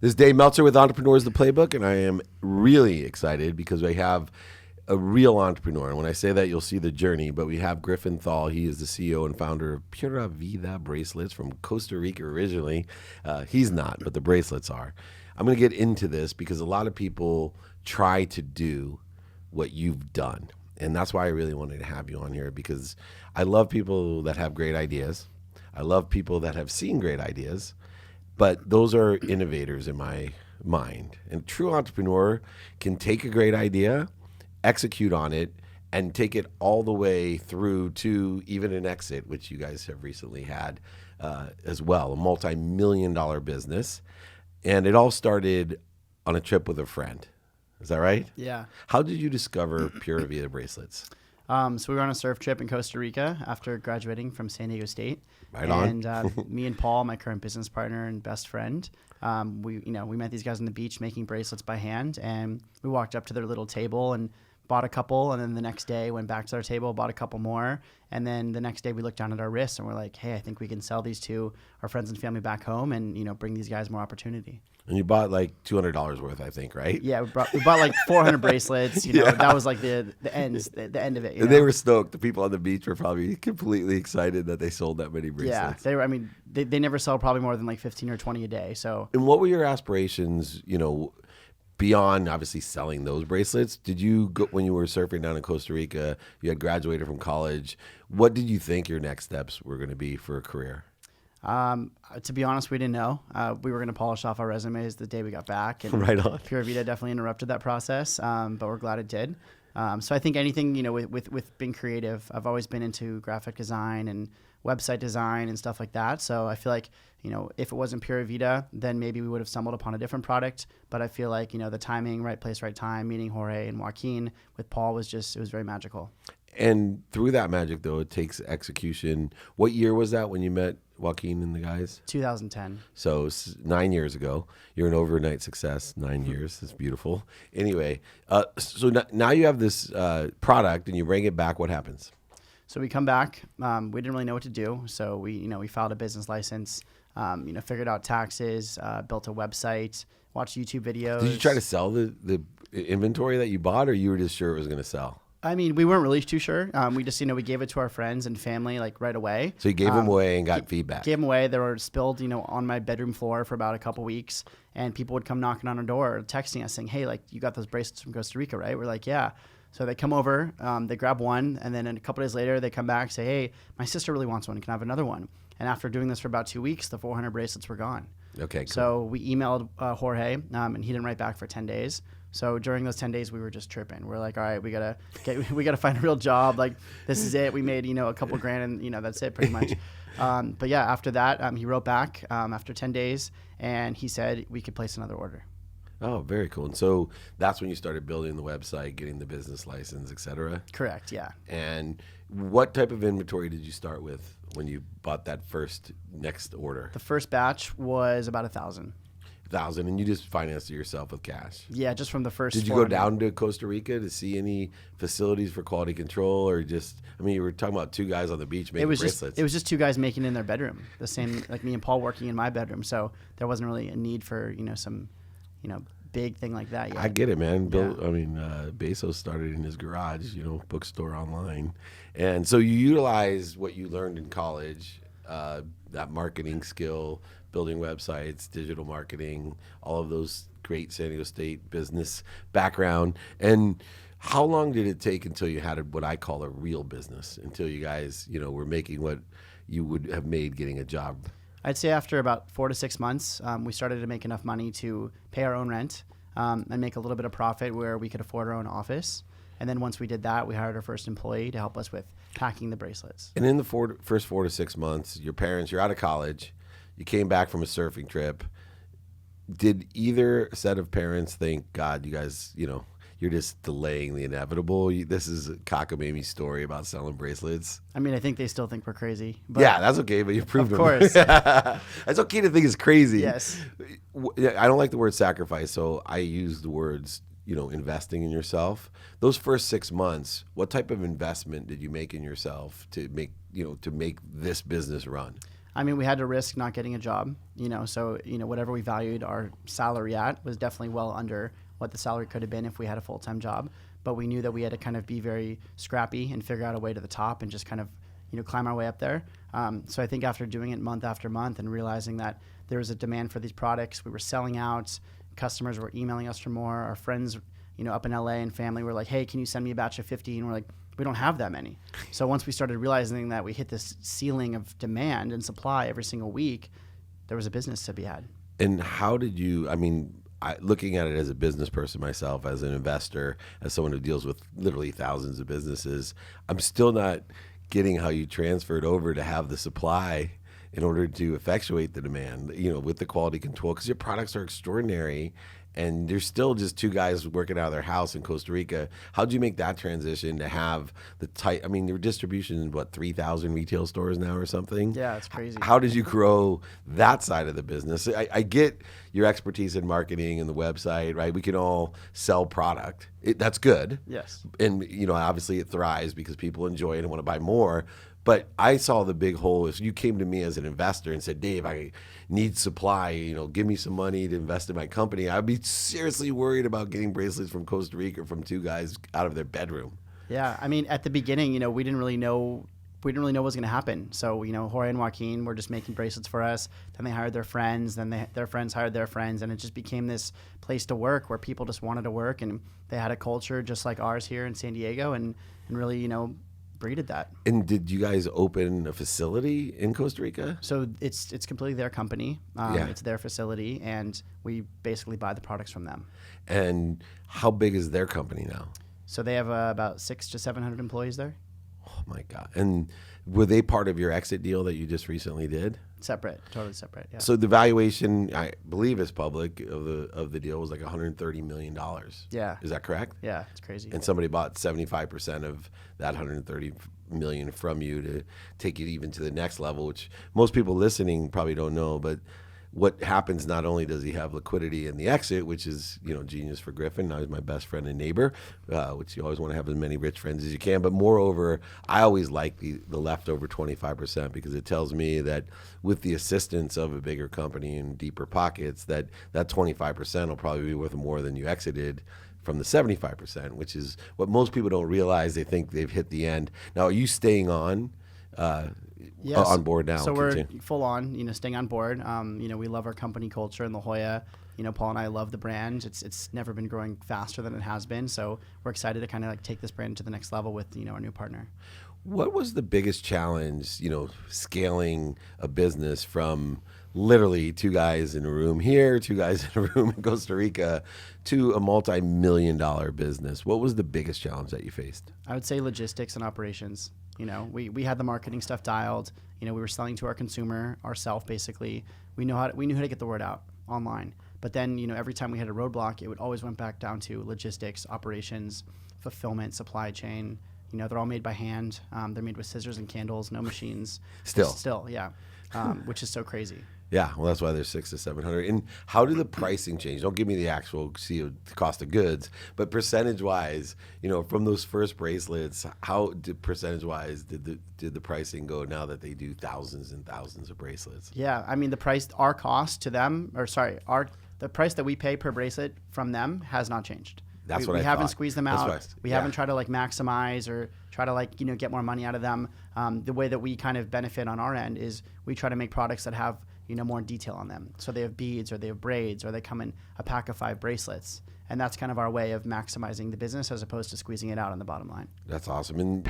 This is Dave Meltzer with Entrepreneurs, the Playbook, and I am really excited because we have a real entrepreneur. And when I say that, you'll see the journey. But we have Griffin Thal. He is the CEO and founder of Pura Vida Bracelets from Costa Rica originally. He's not, but the bracelets are. I'm going to get into this because a lot of people try to do what you've done. And that's why I really wanted to have you on here, because I love people that have great ideas. I love people that have seen great ideas. But those are innovators in my mind. And a true entrepreneur can take a great idea, execute on it, and take it all the way through to even an exit, which you guys have recently had as well, a multi-million-dollar business. And it all started on a trip with a friend. Is that right? Yeah. How did you discover Pura Vida bracelets? So we were on a surf trip in Costa Rica after graduating from San Diego State. Right on. And me and Paul, my current business partner and best friend, we met these guys on the beach making bracelets by hand, and we walked up to their little table and bought a couple, and then the next day went back to our table, bought a couple more, and then the next day we looked down at our wrists and we're like, hey, I think we can sell these to our friends and family back home and bring these guys more opportunity. And you bought like $200 worth, I think, right? Yeah, we bought like 400 bracelets. That was like the end of it. And they were stoked. The people on the beach were probably completely excited that they sold that many bracelets. Yeah, they were. I mean, they never sell probably more than like 15 or 20 a day. So. And what were your aspirations? Beyond obviously selling those bracelets, did you go when you were surfing down in Costa Rica? You had graduated from college. What did you think your next steps were going to be for a career? To be honest, we didn't know. We were going to polish off our resumes the day we got back. And right on. Pura Vida definitely interrupted that process, but we're glad it did. So I think anything, with being creative, I've always been into graphic design and website design and stuff like that. So I feel like, if it wasn't Pura Vida, then maybe we would have stumbled upon a different product. But I feel like, the timing, right place, right time, meeting Jorge and Joaquin with Paul it was very magical. And through that magic, though, it takes execution. What year was that when you met Joaquin and the guys? 2010. So 9 years ago. You're an overnight success. 9 years. It's beautiful. Anyway, so now you have this product and you bring it back. What happens? So we come back. We didn't really know what to do. So we filed a business license, figured out taxes, built a website, watched YouTube videos. Did you try to sell the inventory that you bought, or you were just sure it was going to sell? I mean, we weren't really too sure. We just, we gave it to our friends and family like right away. So you gave them away and got feedback. Gave them away. They were spilled, on my bedroom floor for about a couple weeks, and people would come knocking on our door, texting us saying, "Hey, like you got those bracelets from Costa Rica, right?" We're like, "Yeah." So they come over, they grab one, and then a couple days later they come back, say, "Hey, my sister really wants one. Can I have another one?" And after doing this for about 2 weeks, the 400 bracelets were gone. Okay. Cool. So we emailed Jorge, and he didn't write back for 10 days. So during those 10 days, we were just tripping. We're like, all right, we gotta find a real job. Like, this is it. We made, a couple grand and, that's it pretty much. But yeah, after that, he wrote back after 10 days and he said we could place another order. Oh, very cool. And so that's when you started building the website, getting the business license, et cetera? Correct, yeah. And what type of inventory did you start with when you bought that next order? The first batch was about 1,000. 1,000, and you just financed it yourself with cash? Yeah, just from the first. Did you go down to Costa Rica to see any facilities for quality control, or you were talking about two guys on the beach making bracelets. It was just two guys making it in their bedroom, the same, like me and Paul working in my bedroom. So there wasn't really a need for, some, big thing like that yet. I get it, man. Bezos started in his garage, bookstore online. And so you utilize what you learned in college, that marketing skill, building websites, digital marketing, all of those great San Diego State business background. And how long did it take until you had what I call a real business, until you guys, were making what you would have made getting a job? I'd say after about 4 to 6 months, we started to make enough money to pay our own rent and make a little bit of profit where we could afford our own office. And then once we did that, we hired our first employee to help us with packing the bracelets. And in the first 4 to 6 months, you're out of college, you came back from a surfing trip. Did either set of parents think, God, you guys, you're just delaying the inevitable? This is a cockamamie story about selling bracelets. I mean, I think they still think we're crazy. But yeah, that's okay, but you proved of them. Of course. It's okay to think it's crazy. Yes. I don't like the word sacrifice, so I use the words, investing in yourself. Those first 6 months, what type of investment did you make in yourself to make this business run? I mean, we had to risk not getting a job, so, whatever we valued our salary at was definitely well under what the salary could have been if we had a full-time job. But we knew that we had to kind of be very scrappy and figure out a way to the top and just kind of, climb our way up there. So I think after doing it month after month and realizing that there was a demand for these products, we were selling out, customers were emailing us for more, our friends, up in LA and family were like, hey, can you send me a batch of 50? And we're like, we don't have that many. So once we started realizing that we hit this ceiling of demand and supply every single week, there was a business to be had. And how did you, looking at it as a business person myself, as an investor, as someone who deals with literally thousands of businesses, I'm still not getting how you transferred over to have the supply in order to effectuate the demand, with the quality control, because your products are extraordinary. And there's still just two guys working out of their house in Costa Rica. How'd you make that transition to have the tight? Your distribution in 3,000 retail stores now or something? Yeah, it's crazy. How did you grow that side of the business? I get your expertise in marketing and the website, right? We can all sell product. That's good. Yes. And, obviously it thrives because people enjoy it and want to buy more. But I saw the big hole is you came to me as an investor and said, Dave, I need supply, give me some money to invest in my company. I'd be seriously worried about getting bracelets from Costa Rica from two guys out of their bedroom. Yeah. At the beginning, we didn't really know what was going to happen. So, Jorge and Joaquin were just making bracelets for us. Then they hired their friends. Then their friends hired their friends. And it just became this place to work where people just wanted to work. And they had a culture just like ours here in San Diego and really, breeded that. And did you guys open a facility in Costa Rica? So it's completely their company. Yeah. It's their facility, and we basically buy the products from them. And how big is their company now? So they have about 600 to 700 employees there. Oh my God. And were they part of your exit deal that you just recently did? Separate, totally separate. Yeah. So the valuation, I believe is public, of the deal was like $130 million. Yeah. Is that correct? Yeah, it's crazy. And somebody bought 75% of that $130 million from you to take it even to the next level, which most people listening probably don't know. But what happens, not only does he have liquidity in the exit, which is, genius for Griffin. Now he's my best friend and neighbor, which you always want to have as many rich friends as you can. But moreover, I always like the leftover 25% because it tells me that with the assistance of a bigger company and deeper pockets, that 25% will probably be worth more than you exited from the 75%, which is what most people don't realize. They think they've hit the end. Now, are you staying on? Yes. On board now. So we're full on, staying on board. We love our company culture in La Jolla. Paul and I love the brand. It's never been growing faster than it has been. So we're excited to kind of take this brand to the next level with, our new partner. What was the biggest challenge, scaling a business from literally two guys in a room here, two guys in a room in Costa Rica, to a multi-million-dollar business? What was the biggest challenge that you faced? I would say logistics and operations. We had the marketing stuff dialed. We were selling to our consumer ourselves, basically. We knew how to get the word out online. But then, every time we had a roadblock, it would always went back down to logistics, operations, fulfillment, supply chain. They're all made by hand. They're made with scissors and candles, no machines. Still, yeah. Which is so crazy. Yeah, well, that's why there's 600 to 700. And how did the pricing change? Don't give me the actual cost of goods, but percentage-wise, from those first bracelets, how did percentage-wise did the pricing go now that they do thousands and thousands of bracelets? Yeah, the price, our cost to them, the price that we pay per bracelet from them has not changed. That's we I haven't thought. squeezed them out. We haven't tried to maximize or try to get more money out of them. The way that we kind of benefit on our end is we try to make products that have more detail on them. So they have beads or they have braids or they come in a pack of 5 bracelets. And that's kind of our way of maximizing the business as opposed to squeezing it out on the bottom line. That's awesome. And